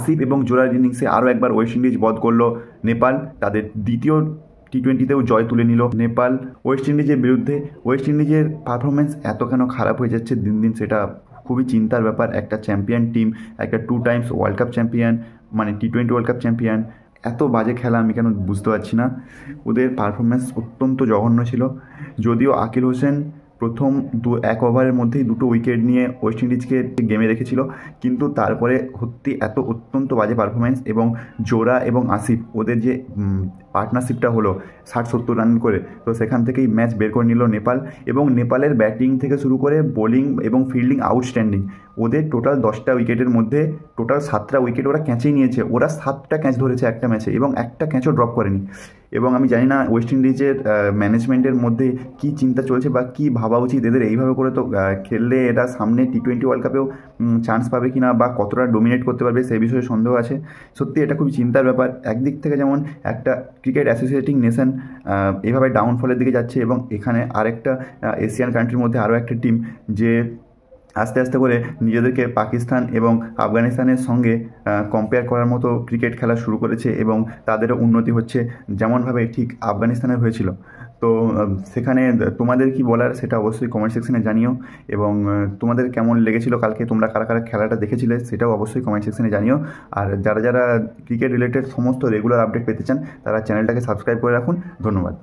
আসিফ এবং জোরার ইনিংসে আরও একবার ওয়েস্ট ইন্ডিজ বধ করলো নেপাল। তাদের দ্বিতীয় টি20তেও জয় তুলে নিল নেপাল ওয়েস্ট ইন্ডিজের বিরুদ্ধে। ওয়েস্ট ইন্ডিজের পারফরমেন্স এত কেন খারাপ হয়ে যাচ্ছে দিন দিন, সেটা খুবই চিন্তার ব্যাপার। একটা চ্যাম্পিয়ন টিম, একটা 2 টাইমস ওয়ার্ল্ড কাপ চ্যাম্পিয়ন, মানে টি20 ওয়ার্ল্ড কাপ চ্যাম্পিয়ন, এত বাজে খেলা আমি কেন বুঝতে পারছি না। ওদের পারফরমেন্স অত্যন্ত জঘন্য ছিল। যদিও আকিল হোসেন প্রথম 1 ওভারের মধ্যেই 2টো উইকেট নিয়ে ওয়েস্ট ইন্ডিজকে গেমে রেখেছিল, কিন্তু তারপরে সত্যি অত্যন্ত বাজে পারফরমেন্স। এবং জোরা এবং আসিফ ওদের যে পার্টনারশিপটা হলো 60-70 রান করে, তো সেখান থেকেই ম্যাচ বের করে নিল নেপাল। এবং নেপালের ব্যাটিং থেকে শুরু করে বোলিং এবং ফিল্ডিং আউটস্ট্যান্ডিং। ওদের টোটাল 10টা উইকেটের মধ্যে টোটাল 7টা উইকেট ওরা ক্যাচেই নিয়েছে। ওরা 7টা ক্যাচ ধরেছে একটা ম্যাচে এবং একটা ক্যাচও ড্রপ করেনি। এবং আমি জানি না ওয়েস্ট ইন্ডিজের ম্যানেজমেন্টের মধ্যে কী চিন্তা চলছে বা কী ভাবা উচিত এদের। এইভাবে করে তো খেললে এরা সামনে টি20 ওয়ার্ল্ড কাপেও চান্স পাবে কি না বা কতটা ডোমিনেট করতে পারবে সেই বিষয়ে সন্দেহ আছে। সত্যি এটা খুবই চিন্তার ব্যাপার। একদিক থেকে যেমন একটা ক্রিকেট অ্যাসোসিয়েটিং নেশন এভাবে ডাউনফলের দিকে যাচ্ছে, এবং এখানে আরেকটা এশিয়ান কান্ট্রির মধ্যে আরও একটা টিম যে আস্তে আস্তে করে নিজেদেরকে পাকিস্তান এবং আফগানিস্তানের সঙ্গে কম্পেয়ার করার মতো ক্রিকেট খেলা শুরু করেছে, এবং তাদেরও উন্নতি হচ্ছে যেমনভাবে ঠিক আফগানিস্তানের হয়েছিল। তো সেখানে তোমাদের কি বলার সেটা অবশ্যই কমেন্ট সেকশনে জানিও। এবং তোমাদের কেমন লেগেছিল কালকে, তোমরা কারা কারা খেলাটা দেখেছিলে সেটাও অবশ্যই কমেন্ট সেকশনে জানিও। আর যারা যারা ক্রিকেট রিলেটেড সমস্ত রেগুলার আপডেট পেতে চান তারা চ্যানেলটাকে সাবস্ক্রাইব করে রাখুন। ধন্যবাদ।